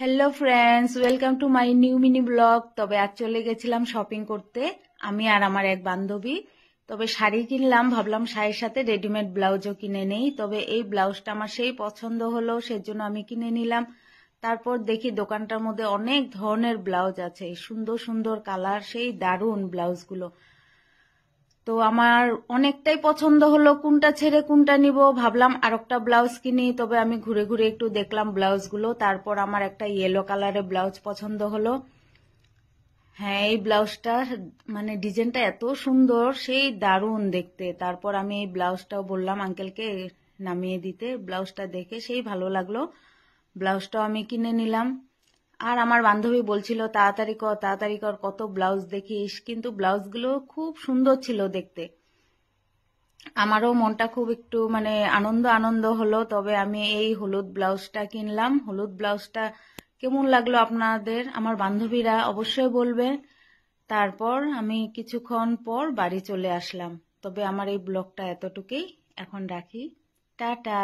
Hello friends, welcome to my new mini blog. তবে আজ চলে গেছিলাম শপিং করতে, আমি আর আমার এক বান্ধবী। তবে শাড়ি কিনলাম, ভাবলাম শাড়ির সাথে রেডিমেড ব্লাউজও কিনে নেই। তবে এই ব্লাউজটা আমার সেই পছন্দ হলো, সেজন্য আমি কিনে নিলাম। তারপর দেখি দোকানটার মধ্যে অনেক ধরনের ব্লাউজ আছে, সুন্দর সুন্দর কালার, সেই দারুণ ব্লাউজগুলো। তো আমার অনেকটাই পছন্দ হলো, কোনটা ছেড়ে কোনটা নিব, ভাবলাম আরেকটা ব্লাউজ কিনি। তবে আমি ঘুরে ঘুরে একটু দেখলাম ব্লাউজগুলো, তারপর আমার একটা ইয়েলো কালারের ব্লাউজ পছন্দ হলো। হ্যাঁ, এই ব্লাউজটা মানে ডিজাইনটা এত সুন্দর, সেই দারুণ দেখতে। তারপর আমি এই ব্লাউজটাও বললাম আঙ্কেলকে নামিয়ে দিতে। ব্লাউজটা দেখে সেই ভালো লাগলো, ব্লাউজটাও আমি কিনে নিলাম। আর আমার বান্ধবী বলছিল তাড়াতাড়ি কর তাড়াতাড়ি কর, কত ব্লাউজ দেখিস, কিন্তু ব্লাউজগুলো খুব সুন্দর ছিল দেখতে। আমারও মনটা খুব একটু মানে আনন্দ আনন্দ হলো। তবে আমি এই হলুদ ব্লাউজটা কিনলাম। হলুদ ব্লাউজটা কেমন লাগলো আপনাদের, আমার বান্ধবীরা অবশ্যই বলবে। তারপর আমি কিছুক্ষণ পর বাড়ি চলে আসলাম। তবে আমার এই ব্লগটা এতটুকুই, এখন রাখি, টাটা।